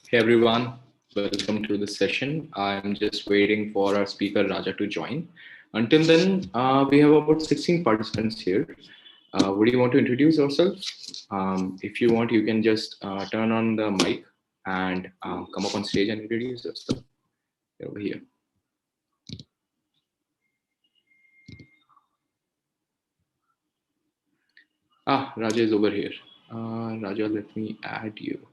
Hey everyone, welcome to the session. I'm just waiting for our speaker Raja to join. Until then, we have about 16 participants here. Would you want to introduce yourselves? If you want, you can just turn on the mic and come up on stage and introduce yourself. Over here. Raja is over here. Raja, let me add you.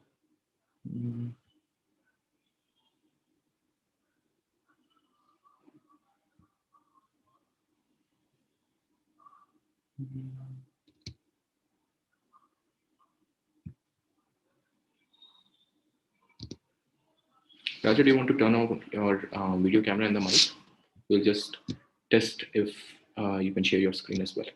Raja, do you want to turn on your video camera and the mic? We'll just test if you can share your screen as well.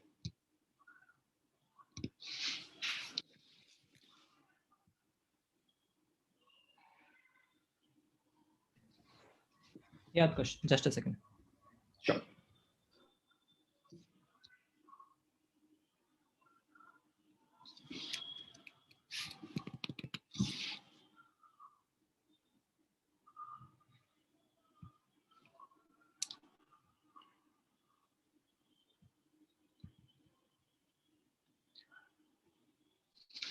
Yeah, Utkarsh, just a second. Sure.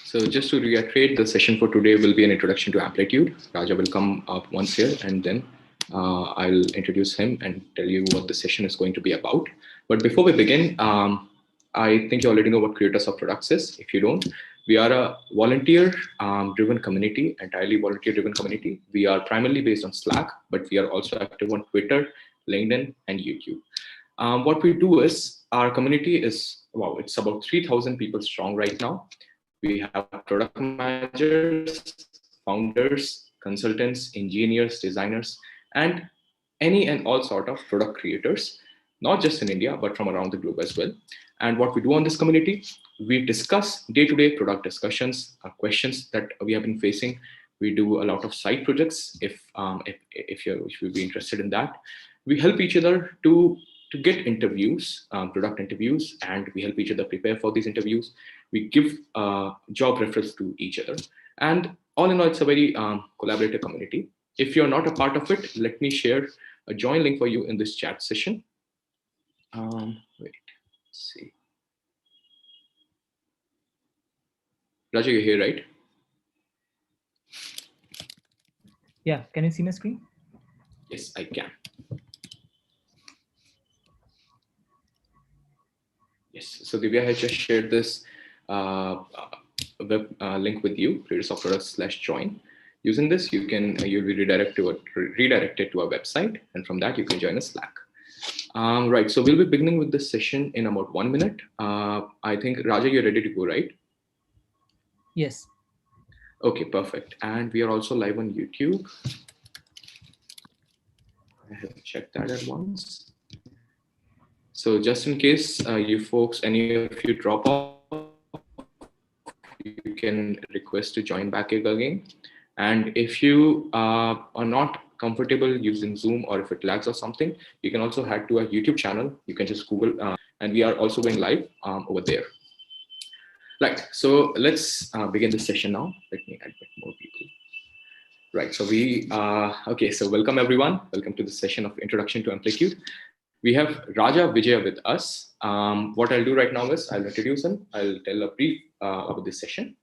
So just to reiterate, the session for today will be an introduction to Amplitude. Raja will come up once here and then I'll introduce him and tell you what the session is going to be about. But before we begin, I think you already know what Creators of Products is. If you don't, we are a volunteer-driven community, entirely volunteer-driven community. We are primarily based on Slack, but we are also active on Twitter, LinkedIn, and YouTube. What we do is our community is, wow, it's about 3,000 people strong right now. We have product managers, founders, consultants, engineers, designers, and any and all sort of product creators, not just in India, but from around the globe as well. And what we do on this community, we discuss day-to-day product discussions, questions that we have been facing. We do a lot of side projects if you'd be interested in that. We help each other to get interviews, product interviews, and we help each other prepare for these interviews. We give job referrals to each other. And all in all, it's a very collaborative community. If you're not a part of it, let me share a join link for you in this chat session. Wait, let's see. Raja, you're here, right? Yeah, can you see my screen? Yes, I can. Yes, so Divya has just shared this web link with you, creatorsofproducts.com/join. Using this, you'll be redirected to our website, and from that you can join a Slack. Right, so we'll be beginning with this session in about 1 minute. I think Raja, you're ready to go, right? Yes. Okay, perfect. And we are also live on YouTube. I have checked that at once. So just in case you folks, any of you drop off, you can request to join back again. And if you are not comfortable using Zoom, or if it lags or something, you can also head to our YouTube channel. You can just Google, and we are also going live over there. Right, so let's begin the session now. Let me add a bit more people. Right, so okay, so welcome everyone. Welcome to the session of Introduction to Amplitude. We have Raja Vijaya with us. What I'll do right now is I'll introduce him. I'll tell a brief about this session.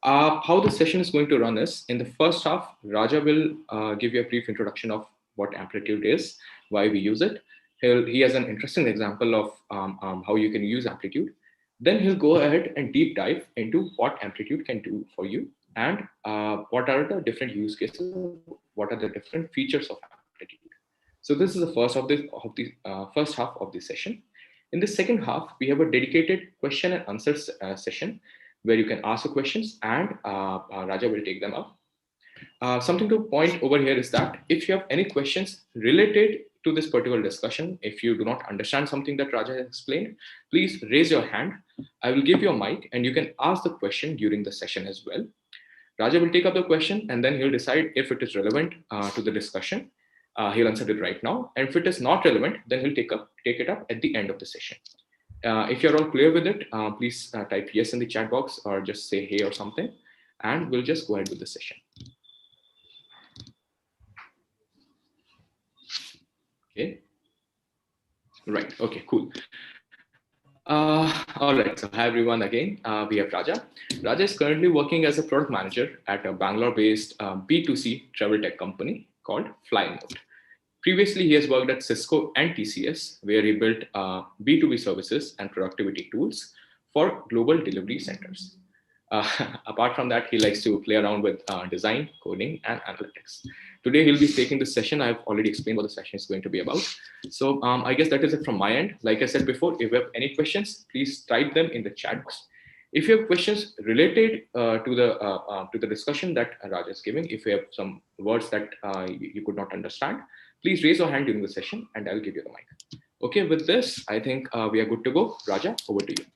How the session is going to run is, in the first half, Raja will give you a brief introduction of what Amplitude is, why we use it. He has an interesting example of how you can use Amplitude. Then he'll go ahead and deep dive into what Amplitude can do for you, and what are the different use cases, what are the different features of Amplitude. So this is the first first half of the session. In the second half, we have a dedicated question and answer session, where you can ask the questions and Raja will take them up. Something to point over here is that if you have any questions related to this particular discussion, if you do not understand something that Raja has explained, please raise your hand. I will give you a mic and you can ask the question during the session as well. Raja will take up the question and then he'll decide if it is relevant to the discussion. He'll answer it right now. And if it is not relevant, then he'll take it up at the end of the session. If you're all clear with it, please type yes in the chat box or just say hey or something, and we'll just go ahead with the session. Okay. Right. Okay, cool. All right. So, hi everyone again. We have Raja. Raja is currently working as a product manager at a Bangalore based B2C travel tech company called Flynote. Previously, he has worked at Cisco and TCS, where he built B2B services and productivity tools for global delivery centers. Uh, Apart from that, he likes to play around with design, coding, and analytics. Today, he'll be taking this session. I've already explained what the session is going to be about. So, I guess that is it from my end. Like I said before, if you have any questions, please type them in the chat box. If you have questions related to the discussion that Raj is giving, if you have some words that you could not understand, please raise your hand during the session, and I'll give you the mic. Okay, with this, I think we are good to go. Raja, over to you.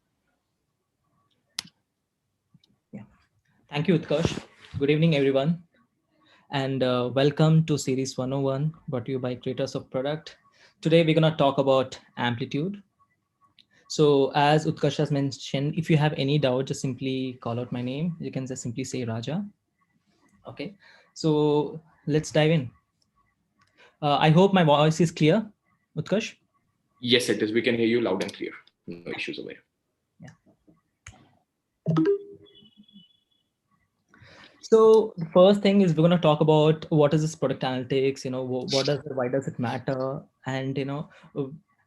Yeah. Thank you, Utkarsh. Good evening, everyone. And welcome to Series 101, brought to you by Creators of Product. Today, we're going to talk about Amplitude. So, as Utkarsh has mentioned, if you have any doubt, just simply call out my name. You can just simply say Raja. Okay. So, let's dive in. I hope my voice is clear, Utkarsh. Yes, it is. We can hear you loud and clear. No issues over here. Yeah. So the first thing is we're going to talk about what is this product analytics, why does it matter? And, uh,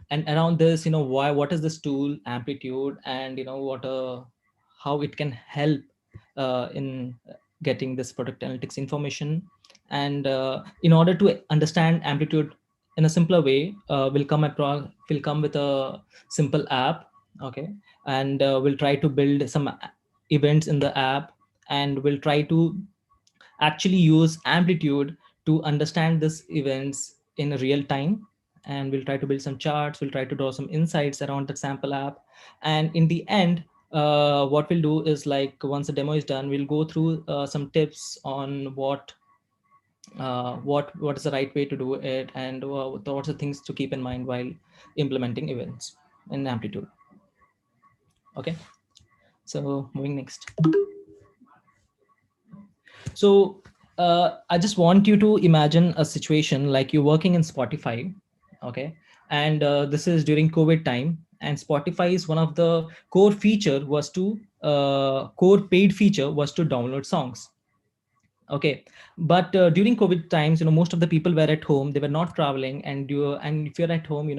and around this, what is this tool Amplitude, and, how it can help in getting this product analytics information. And in order to understand Amplitude in a simpler way, we'll come with a simple app. Okay. And we'll try to build some events in the app, and we'll try to actually use Amplitude to understand these events in real time. And we'll try to build some charts, we'll try to draw some insights around the sample app. And in the end, what we'll do is, like, once the demo is done, we'll go through some tips on what is the right way to do it, and what's the things to keep in mind while implementing events in Amplitude. Okay, so moving next. So I just want you to imagine a situation like you're working in Spotify, okay, and this is during COVID time, and Spotify's one of the core paid feature was to download songs. Okay, but during COVID times, most of the people were at home; they were not traveling, and if you're at home,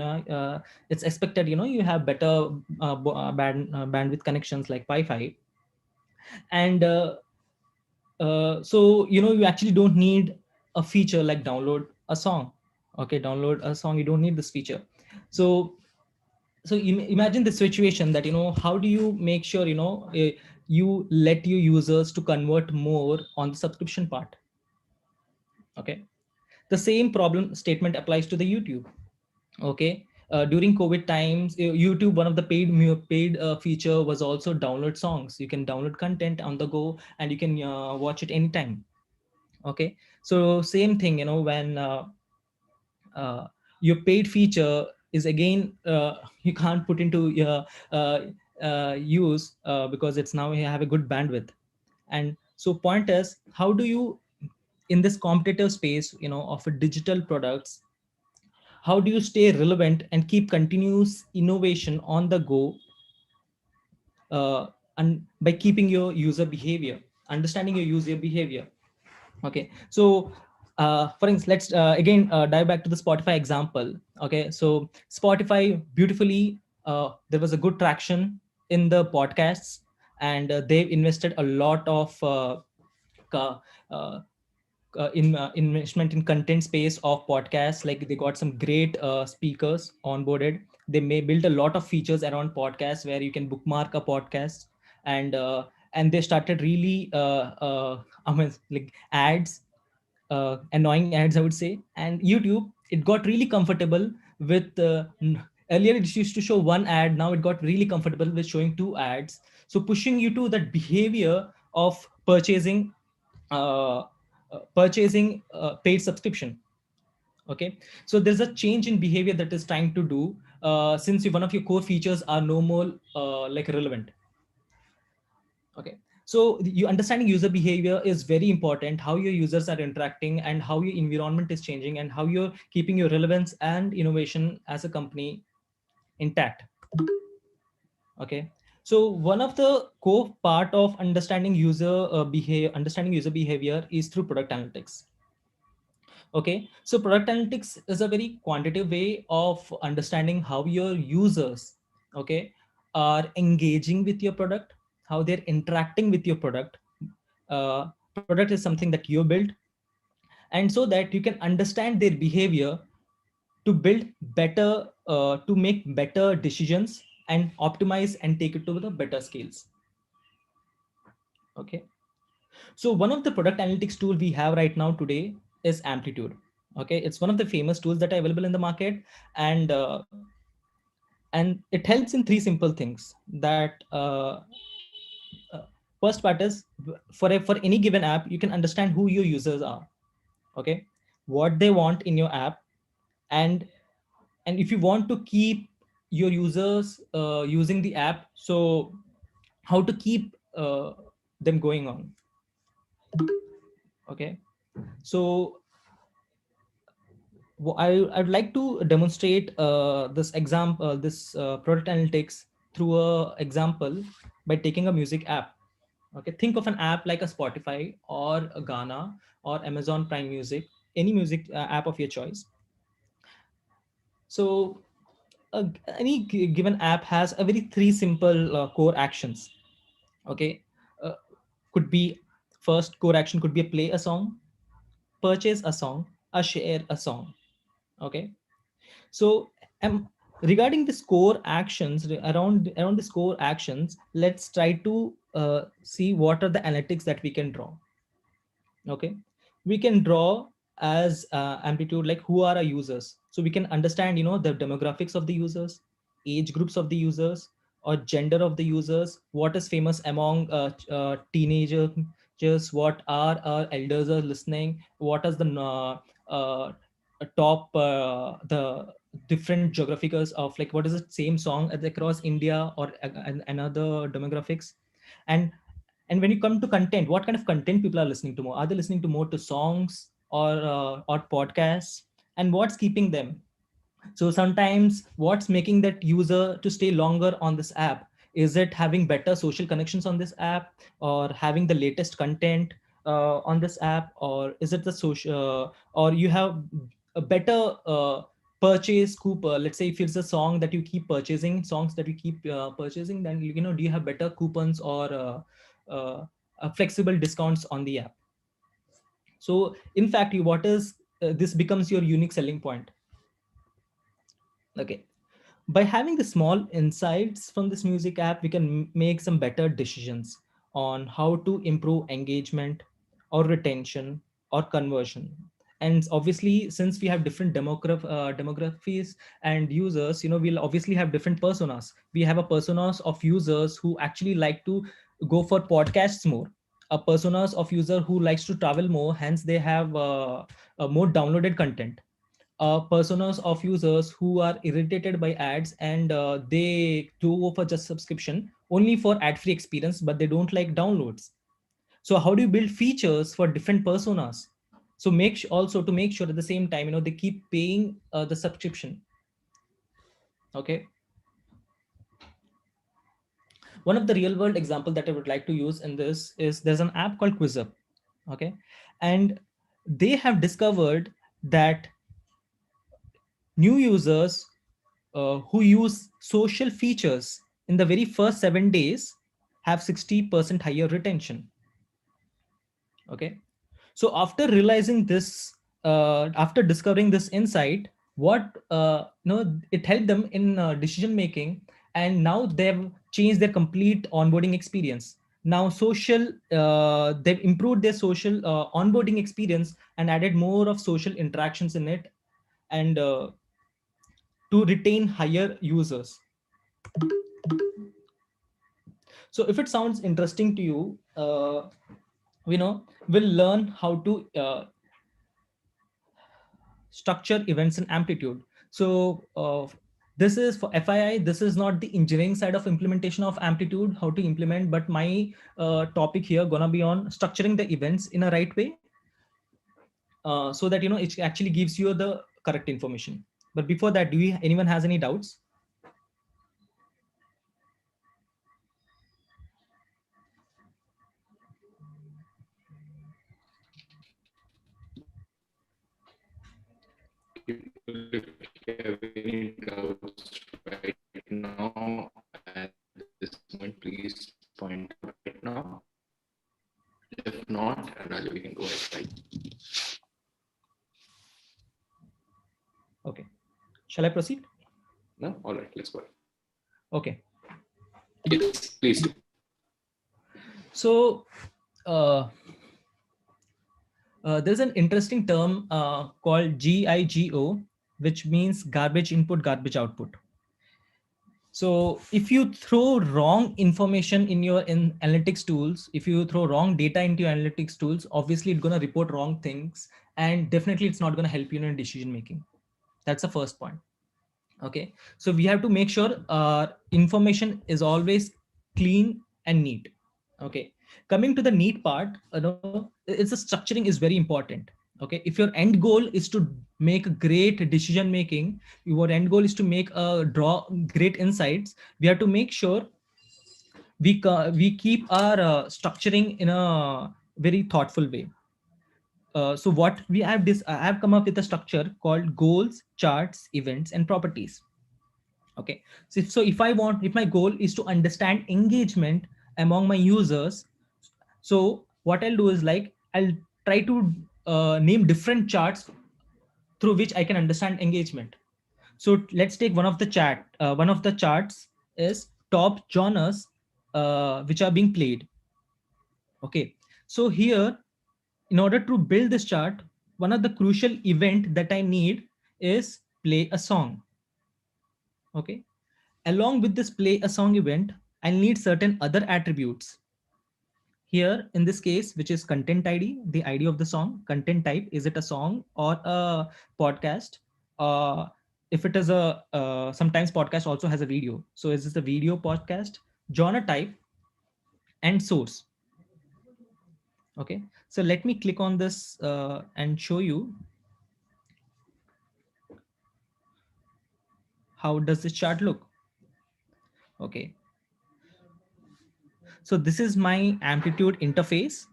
it's expected, you have better bandwidth connections like Wi-Fi, and so you actually don't need a feature like download a song. Okay, download a song, you don't need this feature. So imagine the situation that, how do you make sure, you let your users to convert more on the subscription part. Okay, the same problem statement applies to the YouTube. Okay, during COVID times, YouTube, one of the paid feature was also download songs. You can download content on the go, and you can watch it anytime. Okay, so same thing, when uh, your paid feature is again, you can't put into use, because it's now you have a good bandwidth. And so point is, how do you, in this competitive space, of digital products, how do you stay relevant and keep continuous innovation on the go, uh, and by keeping your user behavior, understanding your user behavior. Okay, so for instance, let's again dive back to the Spotify example. Okay, so Spotify beautifully, there was a good traction in the podcasts, and they've invested a lot of uh, uh, investment in content space of podcasts. Like, they got some great speakers onboarded. They may build a lot of features around podcasts where you can bookmark a podcast. And they started really I mean, like, ads, annoying ads, I would say. And YouTube, it got really comfortable with earlier it used to show one ad, now it got really comfortable with showing two ads, so pushing you to that behavior of purchasing paid subscription. Okay, so there's a change in behavior that is trying to do. since one of your core features are no more like relevant. Okay, so you understanding user behavior is very important, how your users are interacting and how your environment is changing and how you're keeping your relevance and innovation as a company intact. Okay, so one of the core part of understanding user behavior is through product analytics. Okay, so product analytics is a very quantitative way of understanding how your users, okay, are engaging with your product, how they're interacting with your product. Product is something that you build, and so that you can understand their behavior to build better, to make better decisions and optimize and take it to the better scales. Okay, so one of the product analytics tool we have right now today is Amplitude. Okay, it's one of the famous tools that are available in the market, and it helps in three simple things. That uh, first part is, for any given app, you can understand who your users are. Okay, what they want in your app, and if you want to keep your users using the app, so how to keep them going on. Okay, so I'd like to demonstrate this example, this product analytics through a example by taking a music app. Okay, think of an app like a Spotify or a Ghana or Amazon Prime Music, any music app of your choice. So any given app has a very three simple core actions. Okay, uh, could be, first core action could be a play a song, purchase a song, a share a song. Okay, so regarding the core actions, around the core actions, let's try to see what are the analytics that we can draw. Okay, we can draw as Amplitude, like who are our users, so we can understand the demographics of the users, age groups of the users, or gender of the users, what is famous among teenagers, just what are our elders are listening, what is the uh, top the different geographicals of, like, what is the same song across India or another demographics. and and when you come to content, what kind of content people are listening to more? Are they listening to more to songs or podcasts? And what's keeping them? So sometimes what's making that user to stay longer on this app? Is it having better social connections on this app, or having the latest content on this app, or is it the social, or you have a better purchase coupon? Let's say if it's a song that you keep purchasing, songs that you keep purchasing, then do you have better coupons or flexible discounts on the app? So in fact, what is this becomes your unique selling point. Okay, by having the small insights from this music app, we can make some better decisions on how to improve engagement or retention or conversion. And obviously, since we have different demographies and users, we'll obviously have different personas. We have a personas of users who actually like to go for podcasts more, a personas of user who likes to travel more, hence they have more downloaded content, personas of users who are irritated by ads, and they go for just subscription only for ad free experience, but they don't like downloads. So how do you build features for different personas? So also to make sure at the same time, they keep paying the subscription. Okay, one of the real world example that I would like to use in this is, there's an app called Quizzup. Okay, and they have discovered that new users who use social features in the very first 7 days have 60% higher retention. Okay, so after realizing this, after discovering this insight, what it helped them in decision making, and now they've changed their complete onboarding experience. Now they've improved their social onboarding experience and added more of social interactions in it, and to retain higher users. So if it sounds interesting to you, we'll learn how to structure events in Amplitude. So This is for FII. This is not the engineering side of implementation of Amplitude, how to implement, but my topic here gonna be on structuring the events in a right way, so that it actually gives you the correct information. But before that, do you anyone has any doubts? If you have any doubts right now at this moment, please point out right now. If not, Raja, we can go ahead. Right? Okay. Shall I proceed? No? All right, let's go ahead. Okay. Yes, please do. So there's an interesting term called GIGO, which means garbage input, garbage output. So if you throw wrong information in analytics tools, if you throw wrong data into your analytics tools, obviously it's going to report wrong things, and definitely it's not going to help you in decision making. That's the first point. Okay, so we have to make sure information is always clean and neat. Okay, coming to the neat part, it's a structuring is very important. Okay, if your end goal is to make great decision making, your end goal is to make draw great insights, we have to make sure we keep our structuring in a very thoughtful way. So what we have this I have come up with a structure called goals, charts, events, and properties. Okay, so if my goal is to understand engagement among my users, so what I'll do is like I'll try to name different charts through which I can understand engagement. So let's take one of the charts is top genres which are being played. Okay, so here, in order to build this chart, one of the crucial event that I need is play a song. Okay, along with this play a song event, I need certain other attributes. Here, in this case, which is content ID, the ID of the song, content type, is it a song or a podcast? Uh, if it is a, sometimes podcast also has a video. So is this a video podcast? Genre type and source. Okay, so let me click on this and show you how does this chart look. Okay, so this is my Amplitude interface.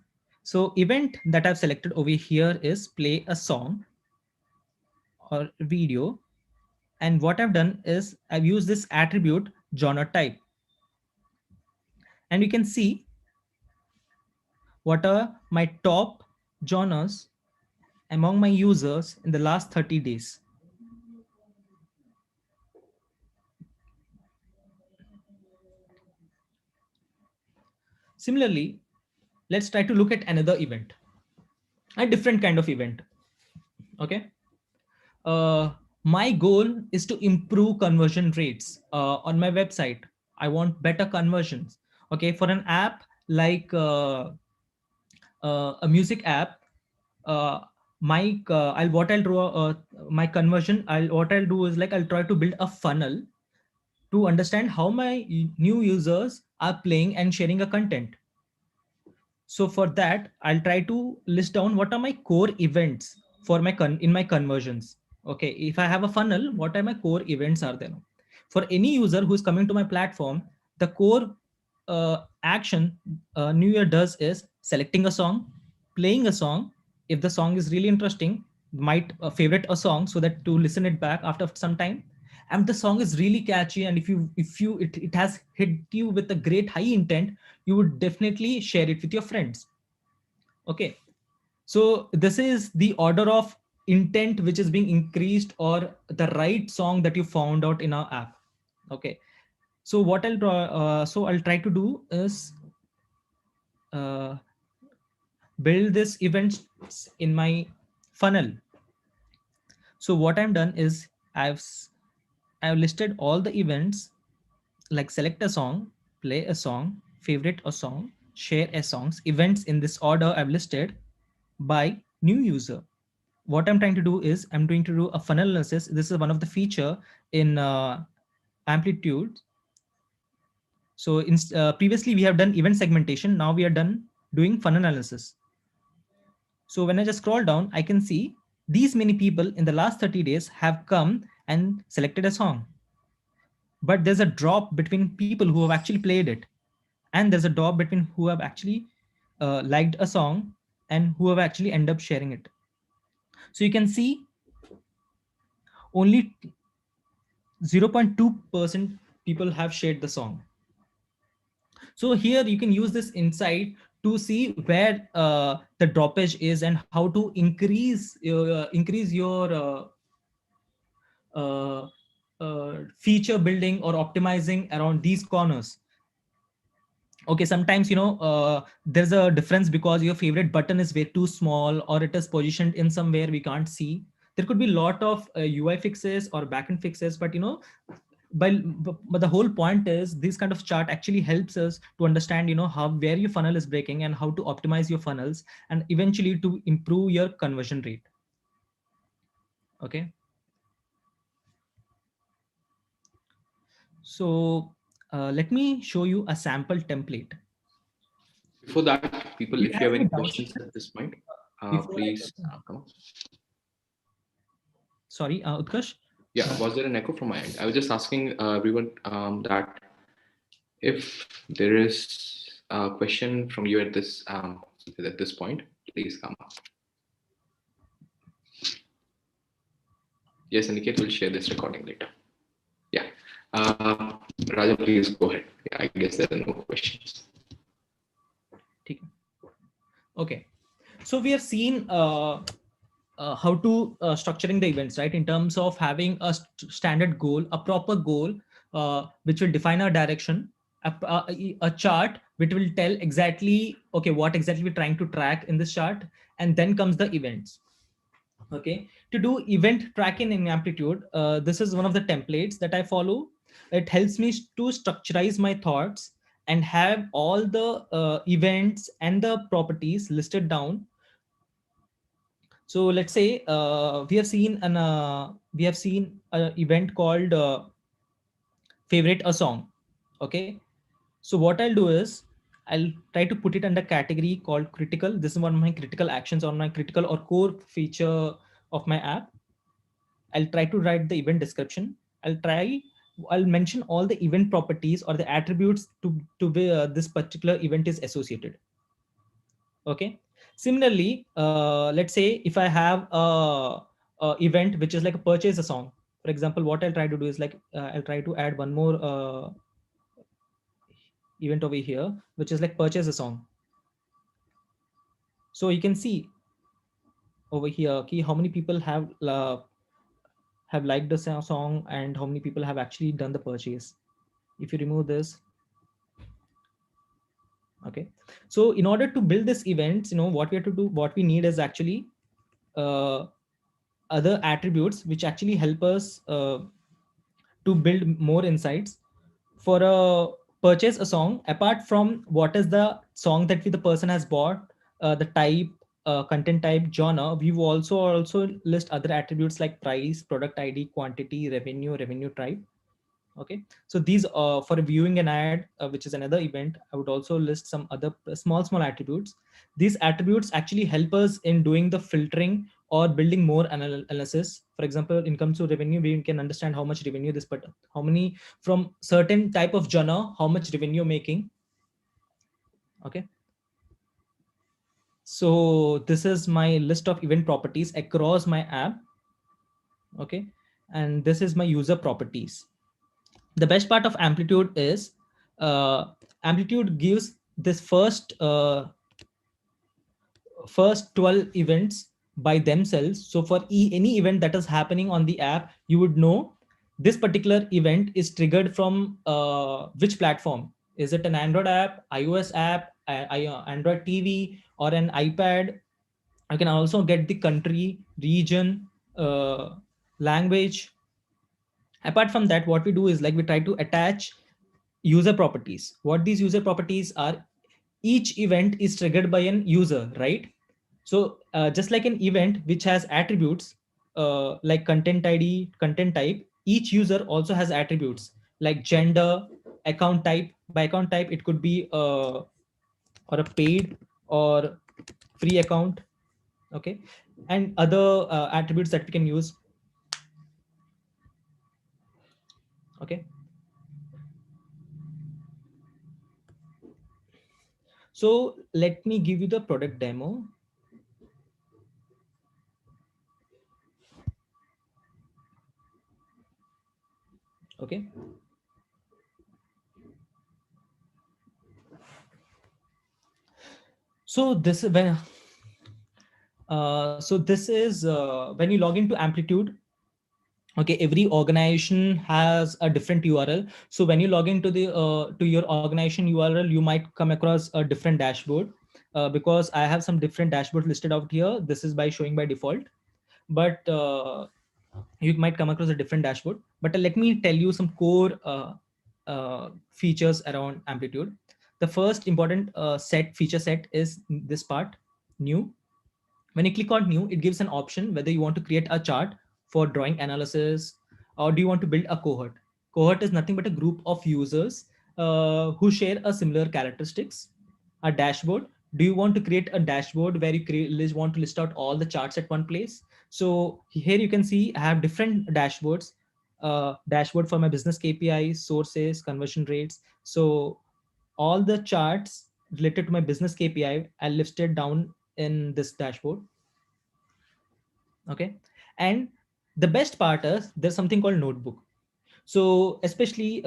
So event that I've selected over here is play a song or video. And what I've done is I've used this attribute genre type. And you can see what are my top genres among my users in the last 30 days. Similarly, let's try to look at another event, a different kind of event. Okay. My goal is to improve conversion rates on my website. I want better conversions. Okay, for an app like a music app, uh, I'll what I'll draw my conversion. What I'll do is like I'll try to build a funnel to understand how my new users are playing and sharing a content. So for that, I'll try to list down what are my core events for my in my conversions. Okay, if I have a funnel, what are my core events are there? For any user who's coming to my platform, the core action New Year does is selecting a song, playing a song. If the song is really interesting, might favorite a song so that to listen it back after some time. And the song is really catchy, and it has hit you with a great high intent, you would definitely share it with your friends. Okay, so this is the order of intent which is being increased, or the right song that you found out in our app. Okay, so what I'll try to do is uh, build this events in my funnel. So what I've done is I've listed all the events, like select a song, play a song, favorite a song, share a songs, events in this order I've listed by new user. What I'm trying to do is I'm going to do a funnel analysis. This is one of the feature in amplitude. So previously we have done event segmentation. Now we are done doing fun analysis. So when I just scroll down, I can see these many people in the last 30 days have come and selected a song. But there's a drop between people who have actually played it, and there's a drop between who have actually liked a song and who have actually end up sharing it. So you can see only 0.2% people have shared the song. So here you can use this insight to see where the droppage is and how to increase your uh, feature building or optimizing around these corners. Okay, sometimes there's a difference because your favorite button is way too small or it is positioned in somewhere we can't see. There could be a lot of UI fixes or backend fixes, but but the whole point is this kind of chart actually helps us to understand how where your funnel is breaking and how to optimize your funnels and eventually to improve your conversion rate. Okay, so let me show you a sample template. Before that, Do people, you if you have have any any doubts questions at this point, before I please continue? come on. Sorry, Utkarsh. Yeah, was there an echo from my end? I was just asking everyone that if there is a question from you at this point, please come up. Yes, Aniket will share this recording later. Yeah. Raja, please go ahead. Yeah, I guess there are no questions. Okay, so we have seen how to structuring the events, right? In terms of having a standard goal, a proper goal, which will define our direction, a chart which will tell exactly, okay, what exactly we're trying to track in this chart, and then comes the events. Okay, to do event tracking in Amplitude, this is one of the templates that I follow. It helps me to structurize my thoughts and have all the events and the properties listed down. So let's say we have seen an event called favorite a song. Okay, so what I'll do is I'll try to put it under category called critical. This is one of my critical actions on my critical or core feature of my app. I'll try to write the event description. I'll mention all the event properties or the attributes to where this particular event is associated. Okay. Similarly, let's say if I have a event which is like a purchase a song. For example, what I'll try to do is like I'll try to add one more event over here, which is like purchase a song. So you can see over here, okay, how many people have liked the song and how many people have actually done the purchase. If you remove this, okay. So in order to build this events, what we have to do, what we need is actually uh, other attributes which actually help us to build more insights for a purchase a song. Apart from what is the song that the person has bought, the type, content type, genre, we will also list other attributes like price, product ID, quantity, revenue type. Okay, so these for viewing an ad, which is another event, I would also list some other small attributes. These attributes actually help us in doing the filtering or building more analysis. For example, in comes to revenue, we can understand how much revenue this, but how many from certain type of genre, how much revenue making. Okay, so this is my list of event properties across my app. Okay, and this is my user properties. The best part of Amplitude is Amplitude gives this first 12 events by themselves. So for any event that is happening on the app, you would know this particular event is triggered from which platform. Is it an Android app, iOS app, Android TV, or an iPad? I can also get the country, region, language. Apart from that, what we do is like we try to attach user properties. What these user properties are, each event is triggered by an user, right? So just like an event which has attributes like content ID, content type, each user also has attributes like gender, account type. By account type, it could be or a paid or free account. Okay, and other attributes that we can use. Okay, so let me give you the product demo. Okay, so this is when so this is when you log into Amplitude. Okay, every organization has a different URL. So when you log into the to your organization URL, you might come across a different dashboard, because I have some different dashboard listed out here. This is by showing by default, but you might come across a different dashboard. But let me tell you some core features around Amplitude. The first important feature set is this part, new. When you click on new, it gives an option whether you want to create a chart for drawing analysis, or do you want to build a cohort. Cohort is nothing but a group of users who share a similar characteristics. A dashboard, do you want to create a dashboard where you want to list out all the charts at one place? So here you can see I have different dashboards. Dashboard for my business KPIs, sources, conversion rates. So all the charts related to my business KPI are listed down in this dashboard. Okay, and the best part is there's something called notebook. So especially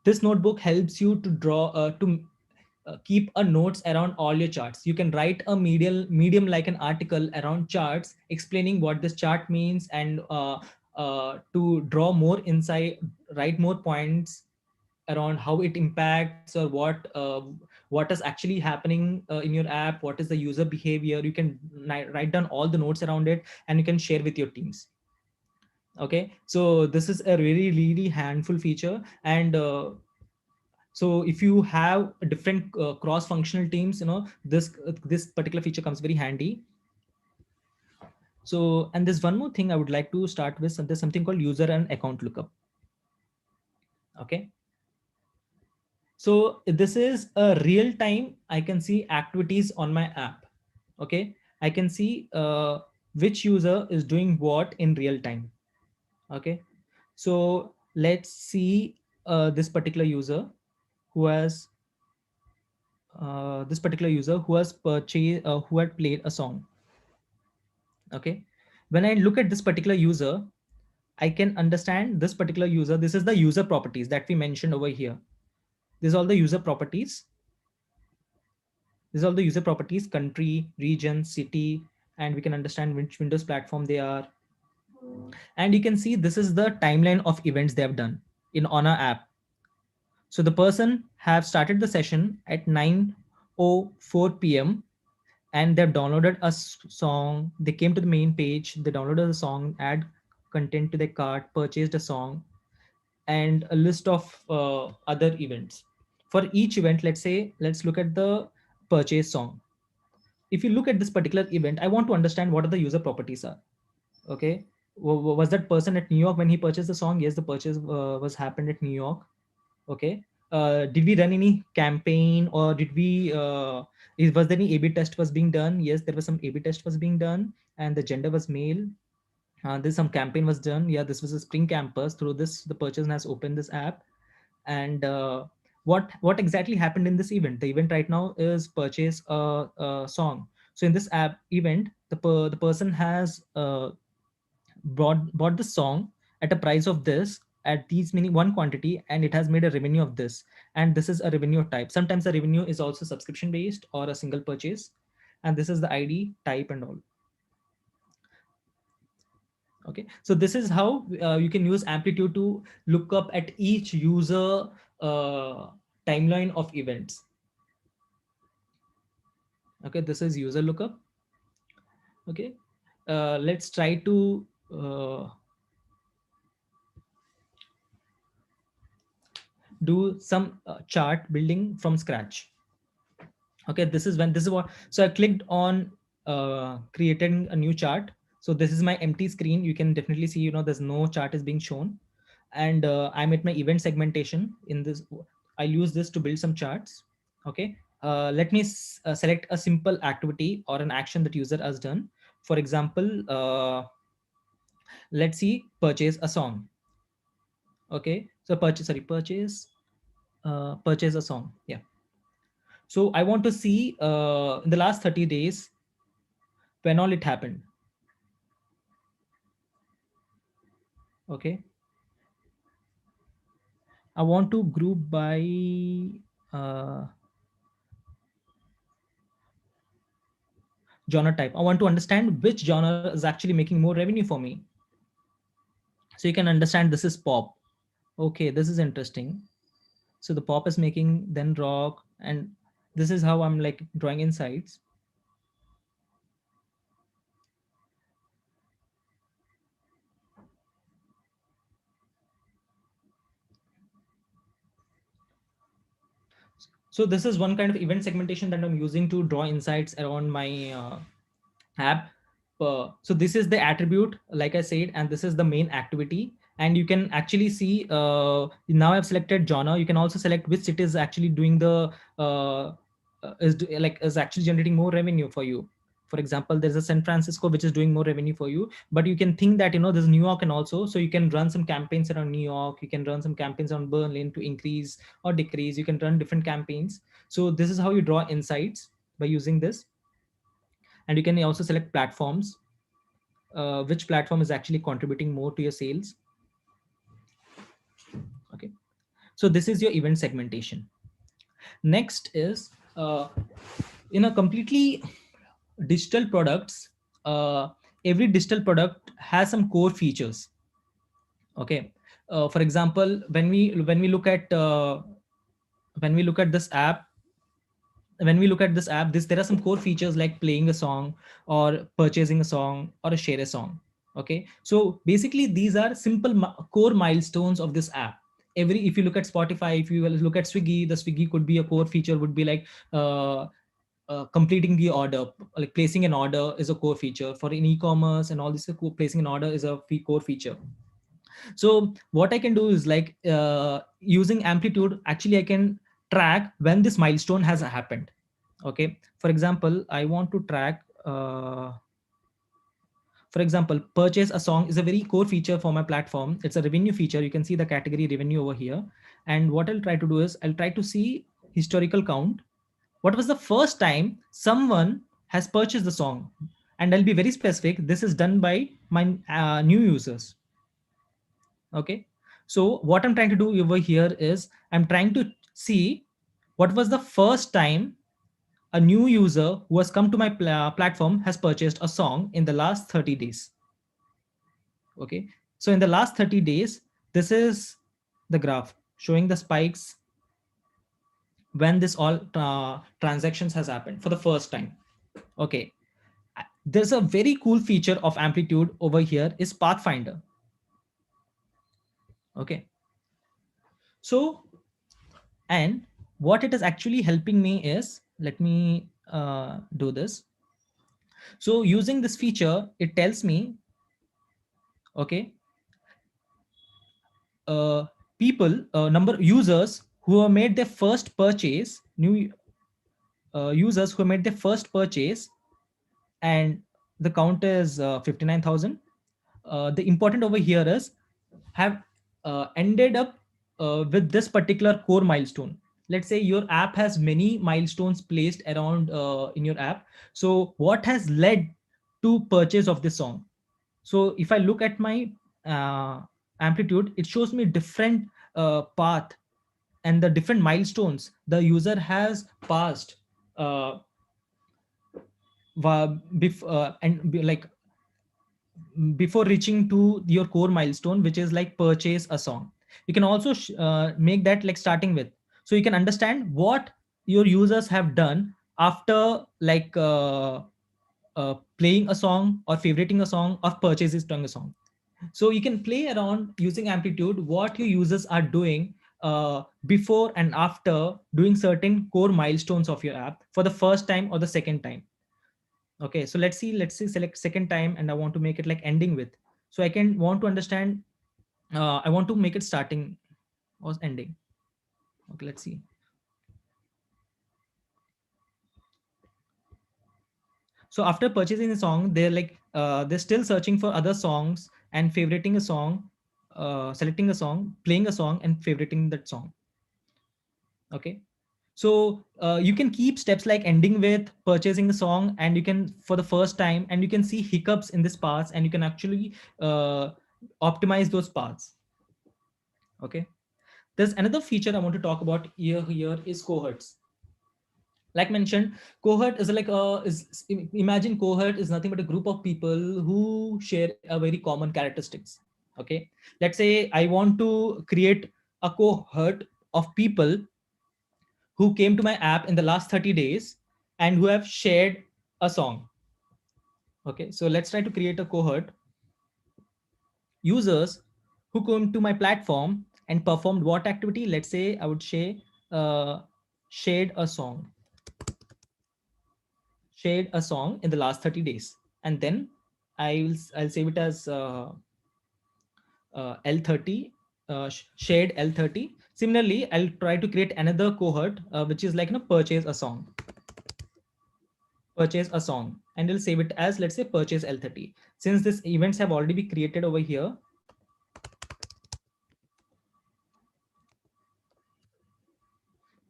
this notebook helps you to draw to keep a notes around all your charts. You can write a medium like an article around charts explaining what this chart means, and to draw more insight, write more points around how it impacts, or what is actually happening in your app, what is the user behavior. You can write down all the notes around it, and you can share with your teams. Okay, so this is a really really handful feature. And so if you have a different cross functional teams, this particular feature comes very handy. So, and there's one more thing I would like to start with. There's something called user and account lookup. Okay, so this is a real time. I can see activities on my app. Okay, I can see which user is doing what in real time. Okay, so let's see this particular user who has purchased, who had played a song. Okay, when I look at this particular user, I can understand this particular user. This is the user properties that we mentioned over here. These are all the user properties. These are all the user properties: country, region, city, and we can understand which Windows platform they are. And you can see this is the timeline of events they have done in on our app. So the person have started the session at 9:04 p.m. and they've downloaded a song. They came to the main page, they downloaded the song, add content to their cart, purchased a song, and a list of other events. For each event, let's look at the purchase song. If you look at this particular event, I want to understand what are the user properties are. Okay, was that person at New York when he purchased the song? Yes, the purchase was happened at New York. Okay, did we run any campaign, or did we was there any A/B test was being done? Yes, there was some A/B test was being done, and the gender was male. This some campaign was done. Yeah, this was a spring campus. Through this, the person has opened this app. And what exactly happened in this event? The event right now is purchase a song. So in this app event, the person has bought the song at a price of this, at these many one quantity, and it has made a revenue of this. And this is a revenue type. Sometimes the revenue is also subscription based or a single purchase. And this is the ID type and all. Okay, so this is how you can use Amplitude to look up at each user uh, timeline of events. Okay, this is user lookup. Okay, let's try to do some chart building from scratch. Okay, this is what. So I clicked on creating a new chart. So this is my empty screen. You can definitely see, there's no chart is being shown. and I'm at my event segmentation. In this, I'll use this to build some charts. Okay, let me select a simple activity or an action that user has done. For example, let's see, purchase a song. Okay, so purchase a song. Yeah. So I want to see in the last 30 days when all it happened. Okay, I want to group by uh, genre type. I want to understand which genre is actually making more revenue for me. So you can understand this is pop. Okay, this is interesting. So the pop is making, then rock, and this is how I'm like drawing insights. So this is one kind of event segmentation that I'm using to draw insights around my app. So this is the attribute, like I said, and this is the main activity. And you can actually see now I've selected genre. You can also select which city is actually doing the is actually generating more revenue for you. For example, there's a San Francisco which is doing more revenue for you, but you can think that there's New York, and also so you can run some campaigns around New York. You can run some campaigns on Berlin to increase or decrease. You can run different campaigns. So this is how you draw insights by using this. And you can also select platforms, which platform is actually contributing more to your sales. Okay, so this is your event segmentation. Next is in a completely digital products, every digital product has some core features. Okay, for example, when we look at this app, this there are some core features like playing a song or purchasing a song or a share a song. Okay, so basically these are simple core milestones of this app. Every If you look at Spotify, if you will look at Swiggy, the Swiggy could be a core feature, would be like completing the order, like placing an order is a core feature for an e-commerce, and all this placing an order is a core feature. So what I can do is like using Amplitude, actually I can track when this milestone has happened. Okay, for example, I want to track for example, purchase a song is a very core feature for my platform. It's a revenue feature. You can see the category revenue over here. And what I'll try to do is I'll try to see historical count. What was the first time someone has purchased the song? And I'll be very specific. This is done by my new users. Okay, so what I'm trying to do over here is I'm trying to see what was the first time a new user who has come to my platform has purchased a song in the last 30 days. Okay, so in the last 30 days, this is the graph showing the spikes when this all transactions has happened for the first time. Okay, there's a very cool feature of Amplitude over here is Pathfinder. Okay, so and what it is actually helping me is, let me do this. So using this feature, it tells me, okay, uh, people, number users who have made their first purchase, new users who made their first purchase, and the count is 59,000. The important over here is have ended up with this particular core milestone. Let's say your app has many milestones placed around in your app. So what has led to purchase of this song? So if I look at my uh, Amplitude, it shows me different path and the different milestones the user has passed uh, like before reaching to your core milestone, which is like purchase a song. You can also make that like starting with, so you can understand what your users have done after like playing a song or favoriting a song or purchases a song. So you can play around using Amplitude what your users are doing before and after doing certain core milestones of your app for the first time or the second time. Okay, so let's see select second time, and I want to make it like ending with. So I can want to understand I want to make it starting or ending. Okay, let's see. So after purchasing a song, they're like they're still searching for other songs and favoriting a song, selecting a song, playing a song, and favoriting that song. Okay. So you can keep steps like ending with purchasing a song, and you can for the first time, and you can see hiccups in this paths, and you can actually optimize those paths. Okay. There's another feature I want to talk about here is cohorts. Like mentioned, cohort is like imagine cohort is nothing but a group of people who share a very common characteristics. Okay, let's say I want to create a cohort of people who came to my app in the last 30 days and who have shared a song. Okay, so let's try to create a cohort users who came to my platform and performed what activity. Let's say I would say shared a song, shared a song in the last 30 days, and then I'll save it as L30, shared L30. Similarly, I'll try to create another cohort which is like purchase a song, and we'll save it as, let's say, purchase L30. Since these events have already been created over here,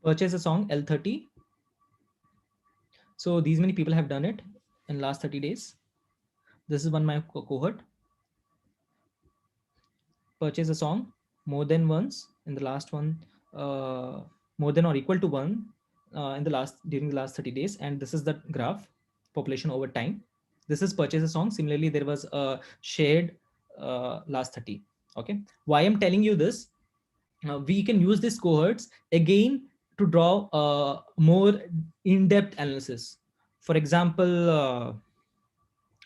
purchase a song L30. So these many people have done it in last 30 days. This is one my cohort. Purchase a song more than once in the last one, uh, more than or equal to one in the last during the last 30 days, and this is the graph population over time. This is purchase a song. Similarly, there was a shared last 30. Okay, why I'm telling you this, we can use these cohorts again to draw more in-depth analysis. For example,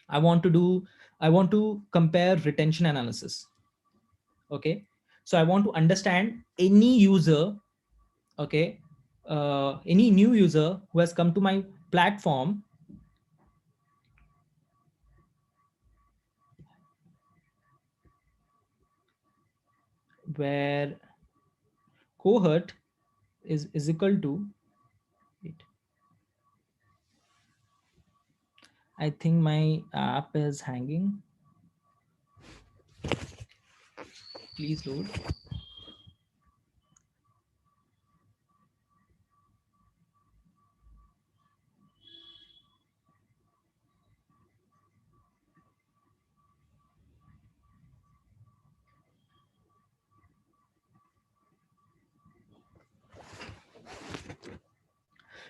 I want to compare retention analysis. Okay, so I want to understand any user. Okay, any new user who has come to my platform, where cohort is equal to, wait, I think my app is hanging. Please load.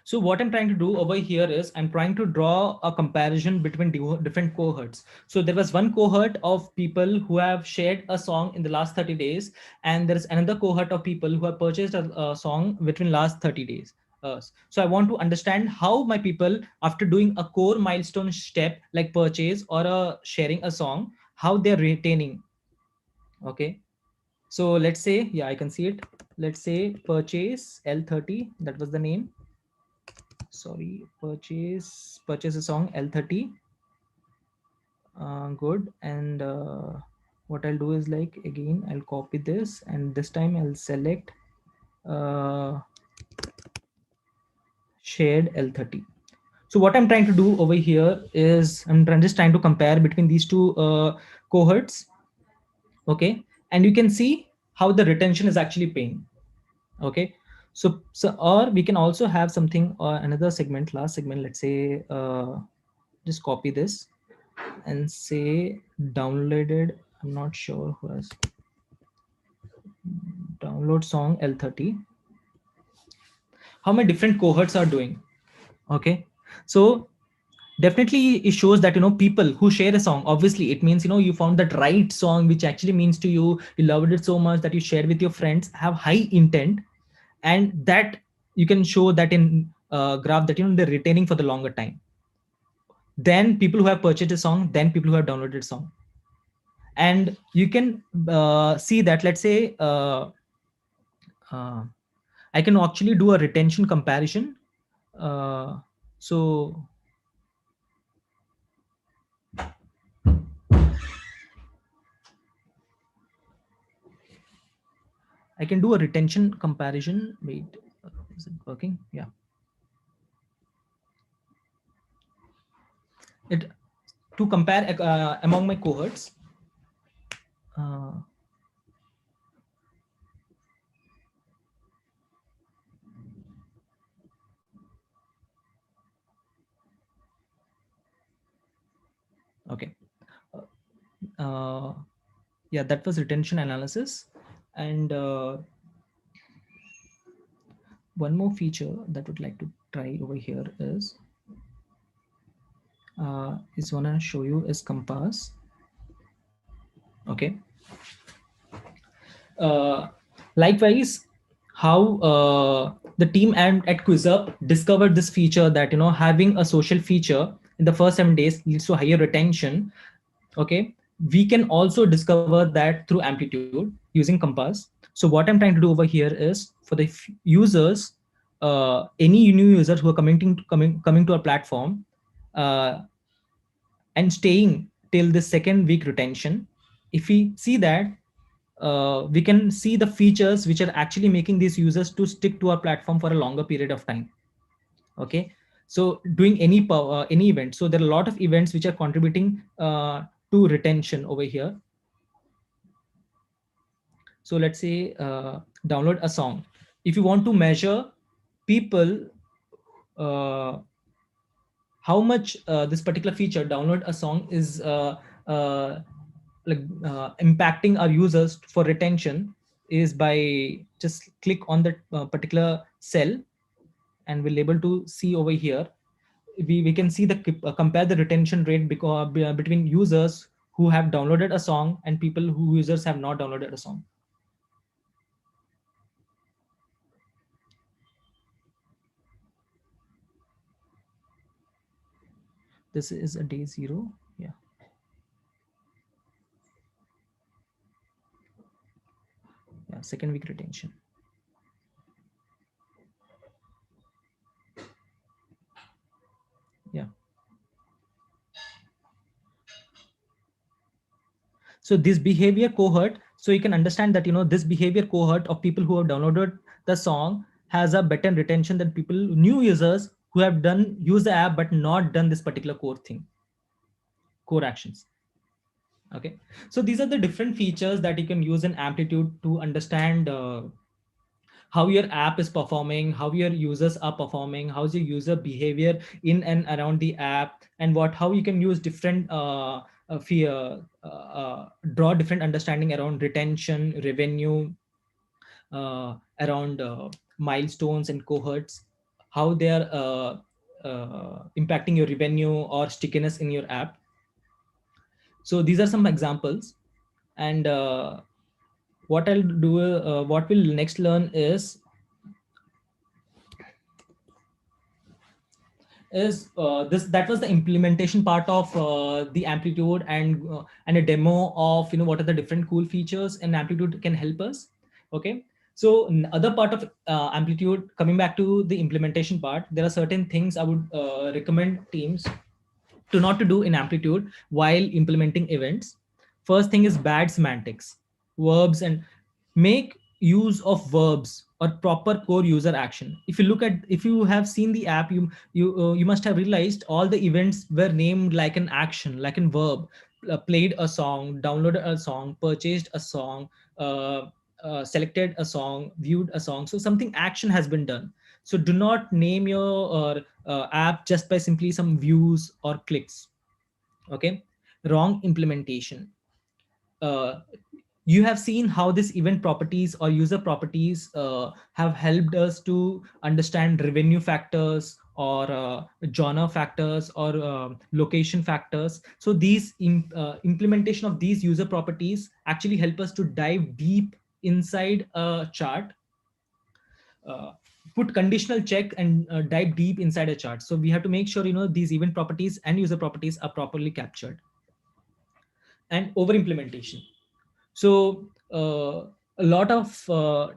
So what I'm trying to do over here is I'm trying to draw a comparison between different cohorts. So there was one cohort of people who have shared a song in the last 30 days, and there is another cohort of people who have purchased a song between last 30 days. So I want to understand how my people, after doing a core milestone step like purchase or sharing a song, how they're retaining. Okay. So let's say, yeah, I can see it. Let's say purchase L30, that was the name. Sorry, purchase a song L30. Good. And what I'll do is, like, again I'll copy this, and this time I'll select uh, shared L30. So what I'm trying to do over here is just trying to compare between these two cohorts. Okay, and you can see how the retention is actually paying. Okay, so or we can also have something, another segment, last segment. Let's say just copy this and say downloaded. I'm not sure who has download song L30. How many different cohorts are doing? Okay, so definitely it shows that, people who share a song, obviously it means, you found that right song which actually means to you, you loved it so much that you shared with your friends, have high intent, and that you can show that in graph that, they're retaining for the longer time. Then people who have purchased a song, then people who have downloaded a song. And you can see that, let's say uh, I can actually do a retention comparison. So I can do a retention comparison. Wait, is it working? Yeah. It to compare among my cohorts. Uh, okay. Uh, yeah, that was retention analysis. And one more feature that would like to try over here is wanna show you is compass. Okay. Uh, Likewise, how the team at Quizzup discovered this feature that having a social feature in the first 7 days leads to higher retention. Okay, we can also discover that through Amplitude using compass. So what I'm trying to do over here is for the users, any new users who are coming to our platform, uh, and staying till the second week retention, if we see that, we can see the features which are actually making these users to stick to our platform for a longer period of time. Okay, so doing any event, so there are a lot of events which are contributing to retention over here. So let's say download a song. If you want to measure people, uh, how much this particular feature download a song is uh, impacting our users for retention, is by just click on that particular cell, and we'll able to see over here. We can see the compare the retention rate between users who have downloaded a song and people who users have not downloaded a song. This is a day 0. Yeah. Yeah, second week retention. Yeah. So this behavior cohort, so you can understand that this behavior cohort of people who have downloaded the song has a better retention than people, new users, who have done use the app but not done this particular core actions. Okay, so these are the different features that you can use in Amplitude to understand how your app is performing, how your users are performing, how's your user behavior in and around the app, and how you can use different draw different understanding around retention, revenue, around milestones and cohorts, how they are impacting your revenue or stickiness in your app. So these are some examples. And what I'll do, what we'll next learn is this that was the implementation part of the Amplitude, and a demo of what are the different cool features and Amplitude can help us. Okay, so other part of Amplitude, coming back to the implementation part, there are certain things I would recommend teams to not to do in Amplitude while implementing events. First thing is bad semantics, verbs, and make use of verbs or proper core user action. If you have seen the app, you must have realized all the events were named like an action, like a verb. Played a song, downloaded a song, purchased a song, uh, selected a song, viewed a song. So something action has been done. So do not name your app just by simply some views or clicks. Okay, wrong implementation. uh, you have seen how this event properties or user properties have helped us to understand revenue factors, or genre factors, or location factors. So these implementation of these user properties actually help us to dive deep inside a chart, uh, put conditional check, and dive deep inside a chart. So we have to make sure these event properties and user properties are properly captured. And over implementation. So a lot of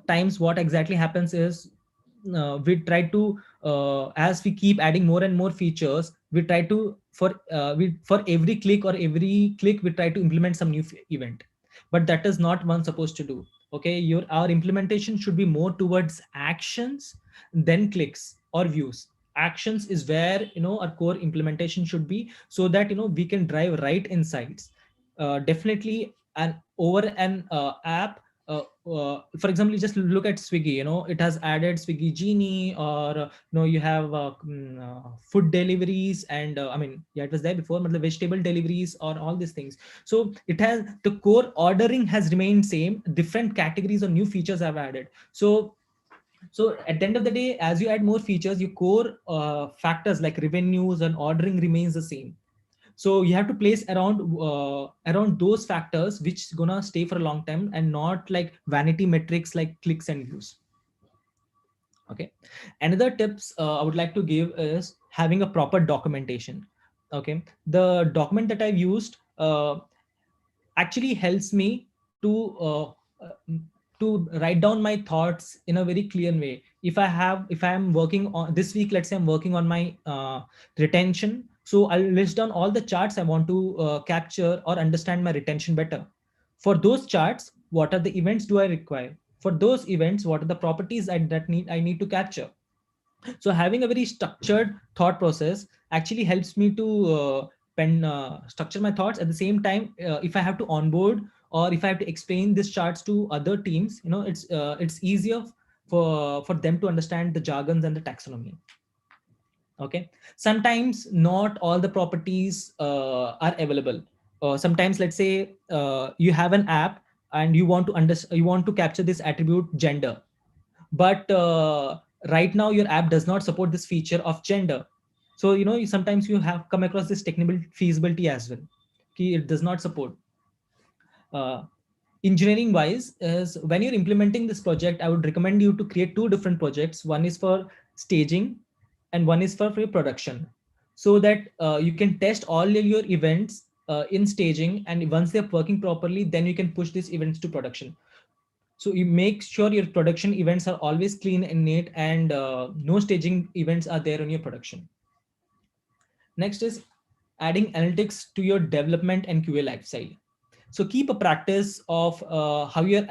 times what exactly happens is, we try to as we keep adding more and more features, we try to for every click we try to implement some new event, but that is not one supposed to do. Okay, your our implementation should be more towards actions than clicks or views. Actions is where our core implementation should be, so that we can drive right insights. Definitely an over an app, for example, just look at Swiggy. It has added Swiggy Genie, or you have food deliveries, and I mean, yeah, it was there before, but the vegetable deliveries or all these things. So it has, the core ordering has remained same, different categories or new features have added. So at the end of the day, as you add more features, your core factors like revenues and ordering remains the same. So you have to place around those factors which gonna stay for a long time, and not like vanity metrics like clicks and views. Okay, another tips I would like to give is having a proper documentation. Okay, the document that I've used actually helps me uh, to write down my thoughts in a very clear way. If I am working on this week, let's say I'm working on my retention, so I'll list down all the charts I want to capture or understand my retention better. For those charts, what are the events do I require? For those events, what are the properties I need to capture? So having a very structured thought process actually helps me to pen structure my thoughts. At the same time, if I have to onboard or if I have to explain these charts to other teams, it's easier for them to understand the jargons and the taxonomy. Okay, sometimes not all the properties are available. Sometimes, let's say you have an app and you want to capture this attribute gender, but right now your app does not support this feature of gender. So sometimes you have come across this technical feasibility as well. Okay, it does not support. uh, Engineering wise, is when you're implementing this project, I would recommend you to create two different projects. One is for staging and one is for your production, so that you can test all your events in staging, and once they're working properly, then you can push these events to production. So you make sure your production events are always clean and neat, and no staging events are there on your production. Next is adding analytics to your development and QA lifestyle. So keep a practice of how your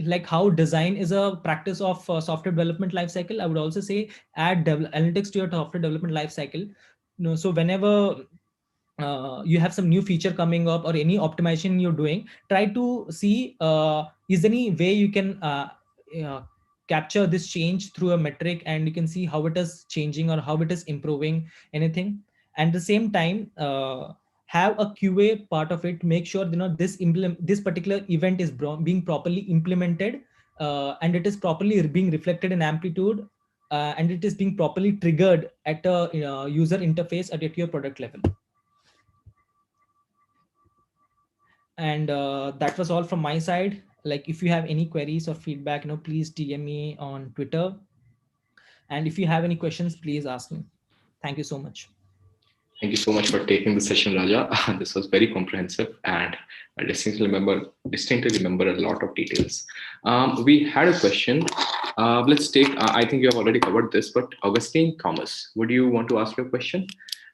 like how design is a practice of software development lifecycle. I would also say add analytics to your software development lifecycle. So whenever you have some new feature coming up or any optimization you're doing, try to see is there any way you can uh, capture this change through a metric, and you can see how it is changing or how it is improving anything. And at the same time, have a QA part of it. Make sure this particular event is being properly implemented, and it is properly being reflected in Amplitude, and it is being properly triggered at a user interface at your product level. And that was all from my side. Like, if you have any queries or feedback, please DM me on Twitter, and if you have any questions, please ask me. Thank you so much. Thank you so much for taking the session, Raja. This was very comprehensive, and I distinctly remember a lot of details. We had a question. Let's take. I think you have already covered this, but Augustine Thomas, would you want to ask your question?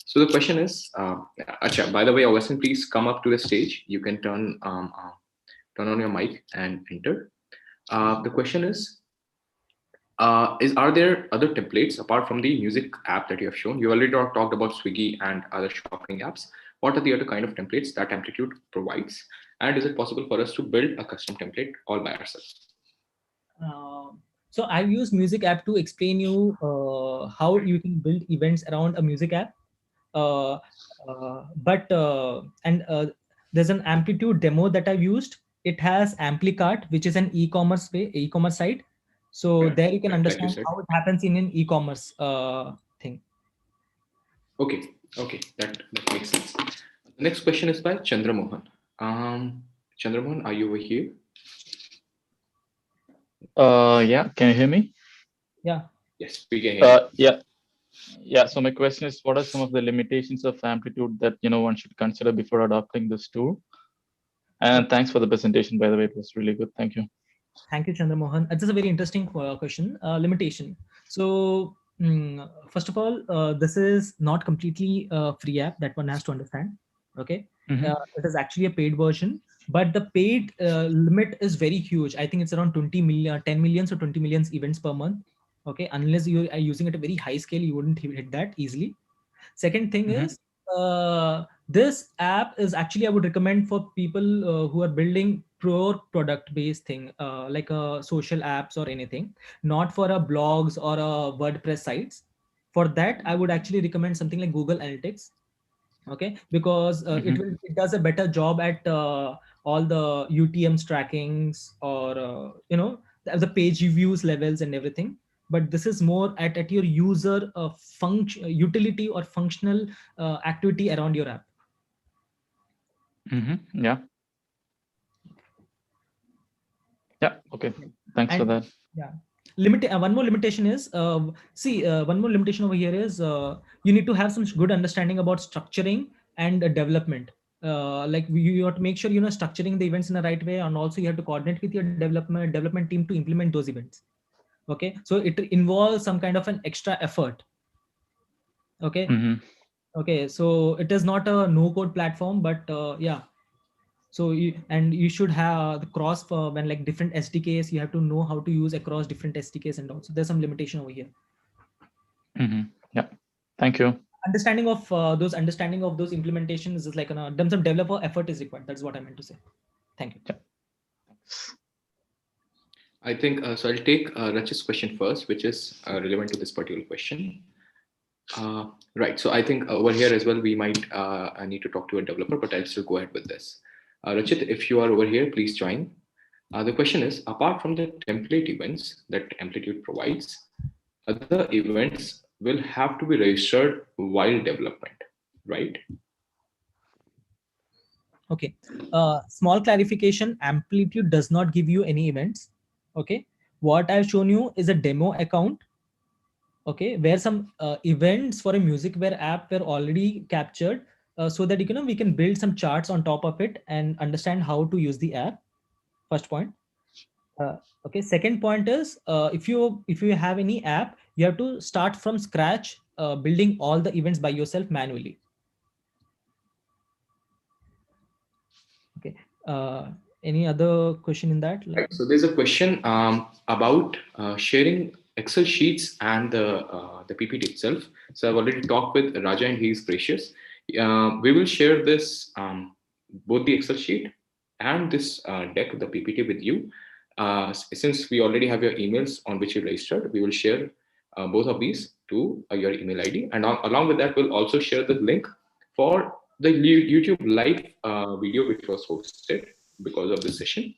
So the question is, Acha, by the way, Augustine, please come up to the stage. You can turn on your mic and enter. The question is are there other templates apart from the music app that you have shown? You already talked about Swiggy and other shopping apps. What are the other kind of templates that Amplitude provides? And is it possible for us to build a custom template all by ourselves? Uh, so I've used music app to explain you how you can build events around a music app. Uh, but and There's an Amplitude demo that I've used. It has Amplicart, which is an e-commerce site. So there you can Like you understand said. how it happens in an e-commerce thing. Okay, okay, that makes sense. The next question is by Chandramohan. Chandramohan, are you over here? Yeah, can you hear me? Yeah. Yes, we can hear you. Yeah. So my question is, what are some of the limitations of Amplitude that one should consider before adopting this tool? And thanks for the presentation, by the way, it was really good. Thank you. Thank you, Chandramohan. This is a very interesting question. Limitation. So, first of all, this is not completely a free app, that one has to understand. Okay, Mm-hmm. it is actually a paid version. but the paid limit is very huge. I think it's around 20 million, 10 millions or 20 millions events per month. Okay, unless you are using it at a very high scale, you wouldn't hit that easily. Second thing Mm-hmm. is, this app is actually, I would recommend for people who are building pure product based thing, like social apps or anything, not for a blogs or a WordPress sites. For that, I would actually recommend something like Google Analytics. Okay, because Mm-hmm. it does a better job at all the UTM's trackings, or the page views levels and everything. But this is more at your user function utility or functional activity around your app. Mm-hmm. Yeah. Yeah. Okay. Thanks for And that. yeah, one more limitation is, one more limitation over here is, you need to have some good understanding about structuring and development. Like you have to make sure structuring the events in the right way, and also you have to coordinate with your development team to implement those events. Okay, so it involves some kind of an extra effort. Okay. Mm-hmm. Okay, so it is not a no code platform, but yeah. So you should have the cross for when like different SDKs, you have to know how to use across different SDKs, and also there's some limitation over here. Mm-hmm. Yeah. Thank you. Understanding of those implementations is like some developer effort is required. That's what I meant to say. Thank you. Yeah. Thanks. I think so. I'll take Rach's question first, which is relevant to this particular question. Right. So I think over here as well, we might I need to talk to a developer, but I'll still go ahead with this. Rachit, if you are over here, please join. The question is, apart from the template events that Amplitude provides, other events will have to be registered while development, right? Okay. Small clarification: Amplitude does not give you any events. Okay. What I've shown you is a demo account. Okay, where some events for a musicware app were already captured, so that we can build some charts on top of it and understand how to use the app. First point. Uh, okay. Second point is, if you have any app, you have to start from scratch, building all the events by yourself manually. Okay. Any other question in that? Right. So there's a question about sharing Excel sheets and the PPT itself. So I've already talked with Raja, and he's gracious. We will share this both the Excel sheet and this deck, the PPT, with you. Since we already have your emails on which you registered, we will share both of these to your email ID, and along with that, we'll also share the link for the YouTube live video which was hosted because of this session.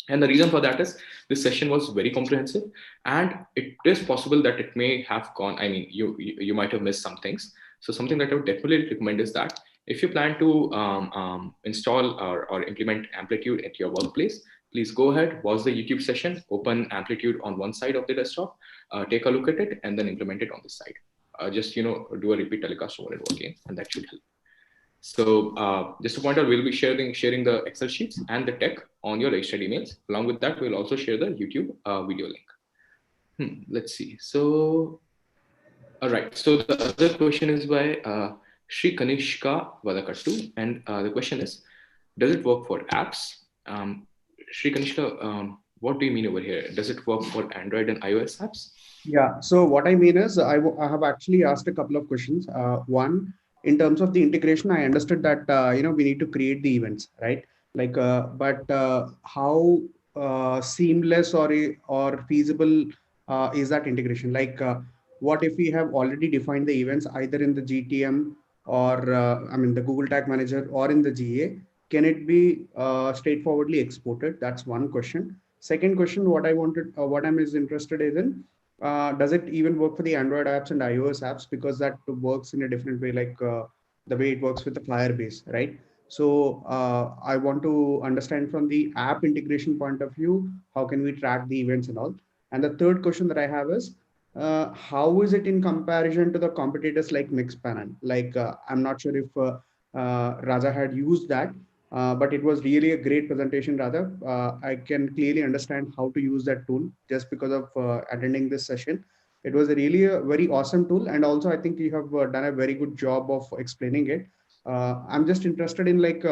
And the reason for that is this session was very comprehensive, and it is possible that it may have gone. I mean, you might have missed some things. So something that I would definitely recommend is that if you plan to install or implement Amplitude at your workplace, please go ahead, watch the YouTube session, open Amplitude on one side of the desktop, take a look at it, and then implement it on this side. Just do a repeat telecast over and over again, and that should help. So just to point out, we'll be sharing the Excel sheets and the tech on your registered emails. Along with that, we'll also share the YouTube video link. Let's see. So, all right. So the other question is by Sri Kanishka Vadakattu, and the question is, does it work for apps? Sri Kanishka, what do you mean over here? Does it work for Android and iOS apps? Yeah. So what I mean is, I have actually asked a couple of questions. One, in terms of the integration, I understood that we need to create the events, right? Like, but how seamless or feasible is that integration? Like, what if we have already defined the events either in the GTM or I mean the Google Tag Manager or in the GA? Can it be straightforwardly exported? That's one question. Second question, what I'm is interested is in, does it even work for the Android apps and iOS apps? Because that works in a different way, like the way it works with the Firebase, right? So I want to understand from the app integration point of view, how can we track the events and all? And the third question that I have is, how is it in comparison to the competitors like Mixpanel? Like, I'm not sure if Raja had used that, but it was really a great presentation, Radha. I can clearly understand how to use that tool just because of attending this session. It was really a very awesome tool. And also, I think you have done a very good job of explaining it. I'm just interested in like,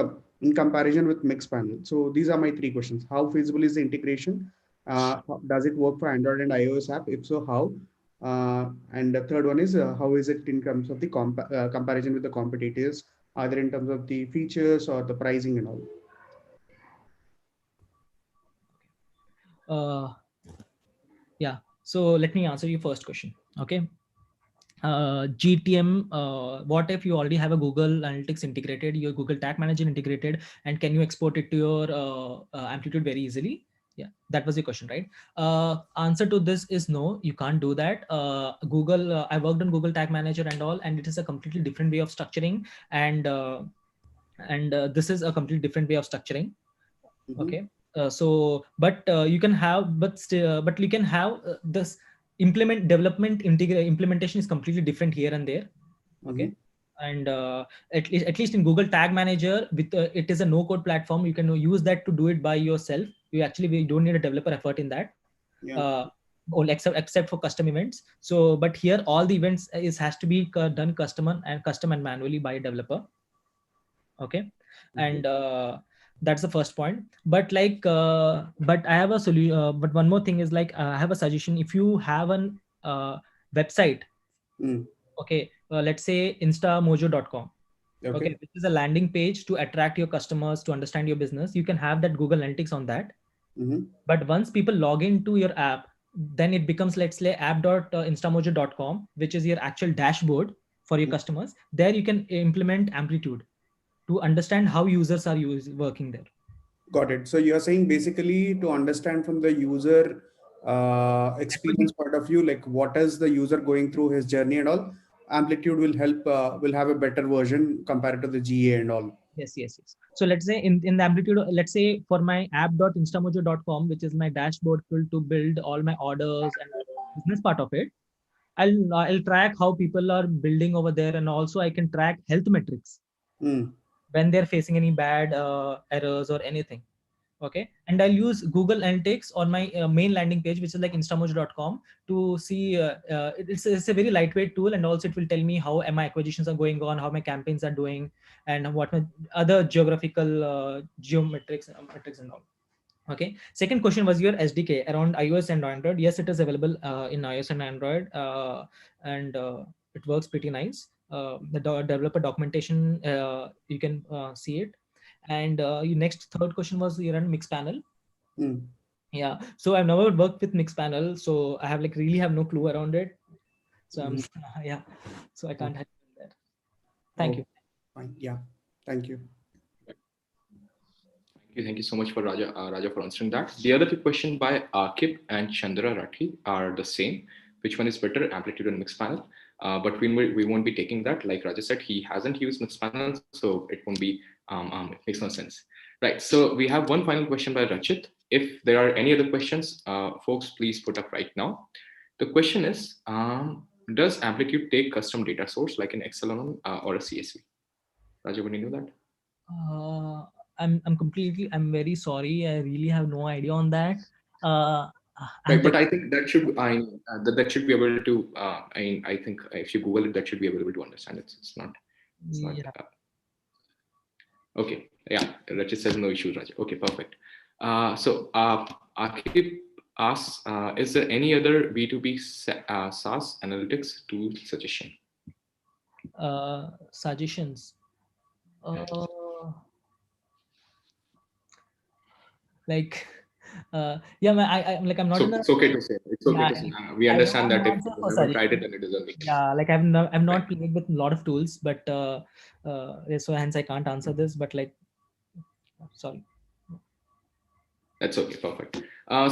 in comparison with mixed panel? So these are my three questions. How feasible is the integration? Does it work for Android and iOS app? If so, how? And the third one is how is it in terms of the comparison with the competitors, either in terms of the features or the pricing and all? Yeah. So let me answer your first question. Okay. GTM, what if you already have a Google Analytics integrated, your Google Tag Manager integrated, and can you export it to your Amplitude very easily? Yeah, that was your question, right? Answer to this is no, you can't do that. I worked on Google Tag Manager and all, and it is a completely different way of structuring, and this is a completely different way of structuring. Okay. But you can have, but you can have this implementation is completely different here and there. Okay. And at least in Google Tag Manager, with it is a no code platform, you can use that to do it by yourself. We don't need a developer effort in that. Only except for custom events. So but here all the events has to be done custom and manually by a developer. Okay. And that's the first point. But but I have a solution. But one more thing is I have a suggestion. If you have an website, okay, let's say instamojo.com. Okay, this is a landing page to attract your customers to understand your business. You can have that Google Analytics on that. But once people log into your app, then it becomes, let's say, app.instamojo.com, which is your actual dashboard for your customers. There you can implement Amplitude to understand how users are working there. Got it. So you're saying basically to understand from the user experience point of view, like what is the user going through his journey and all, Amplitude will help, will have a better version compared to the GA and all. Yes. So let's say in the Amplitude, let's say for my app.instamojo.com, which is my dashboard tool to build all my orders and business part of it, I'll track how people are building over there, and also I can track health metrics when they're facing any bad errors or anything. Okay. And I'll use Google Analytics on my main landing page, which is like instamojo.com, to see it's a very lightweight tool, and also it will tell me how my acquisitions are going on, how my campaigns are doing, and what my other geographical geometrics metrics and all. Okay. Second question was your SDK around iOS and Android. Yes, it is available in iOS and Android, and it works pretty nice. The developer documentation, you can see it. And your next third question was you run Mixpanel. Yeah. So I've never worked with Mixpanel, so I have really have no clue around it. So I'm yeah. So I can't help you there. Thank you. Fine. Yeah. Thank you. Thank you so much for Raja for answering that. The other two questions by Akib and Chandra Rathi are the same. Which one is better, Amplitude and Mixpanel? But we won't be taking that. Like Raja said, he hasn't used Mixpanel, so it won't be, it makes no sense. Right, so we have one final question by Rachit. If there are any other questions, folks, please put up right now. The question is, does Amplitude take custom data source like an Excel or a CSV? Raja, would you know that? I'm very sorry. I really have no idea on that. Right, but I think that should that should be able to. I think if you Google it, that should be able to understand it. It's not. Okay. Yeah. Rachit says no issues, Raja. Okay, perfect. So Akib asks, is there any other B2B SaaS analytics tool suggestion? Suggestions. Like yeah, I'm not. So it's okay to say. It's okay to say. We understand that if you haven't tried it, then it doesn't make sense. Yeah, like I've not played with a lot of tools, but so hence I can't answer this. But sorry. That's okay. Perfect.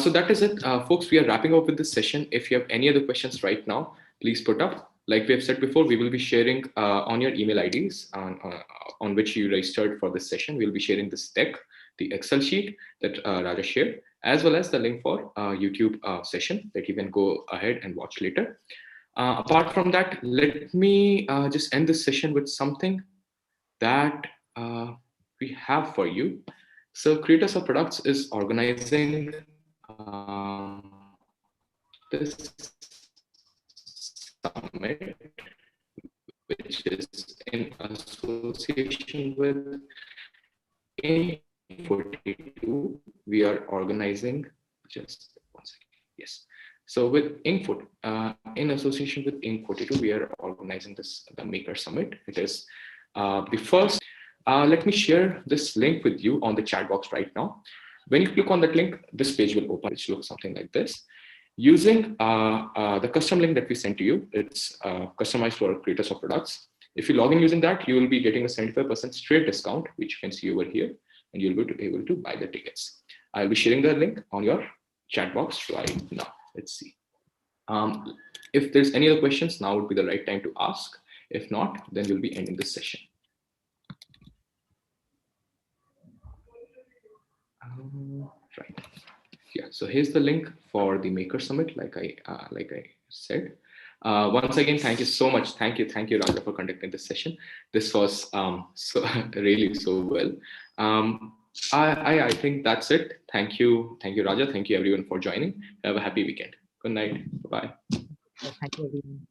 So that is it, folks. We are wrapping up with this session. If you have any other questions right now, please put up. Like we have said before, we will be sharing on your email IDs on which you registered for this session. We'll be sharing this deck, the Excel sheet that Raja shared, as well as the link for YouTube session that you can go ahead and watch later. Apart from that, let me just end this session with something that we have for you. So Creators of Products is organizing this summit, which is in association with in 42, we are organizing, just one second, yes. So with Inc, in association with Inc 42, we are organizing the Maker Summit. It is the first. Let me share this link with you on the chat box right now. When you click on that link, this page will open, which looks something like this. Using the custom link that we sent to you, it's customized for creators of products. If you log in using that, you will be getting a 75% straight discount, which you can see over here, and you'll be able to buy the tickets. I'll be sharing the link on your chat box right now. Let's see. If there's any other questions, now would be the right time to ask. If not, then we'll be ending this session. Right. Yeah. So here's the link for the Maker Summit, like I said. Once again, thank you so much. Thank you, Raja, for conducting this session. This was so really so well. I think that's it. Thank you, Raja. Thank you everyone for joining. Have a happy weekend. Good night. Bye. Thank you, everyone.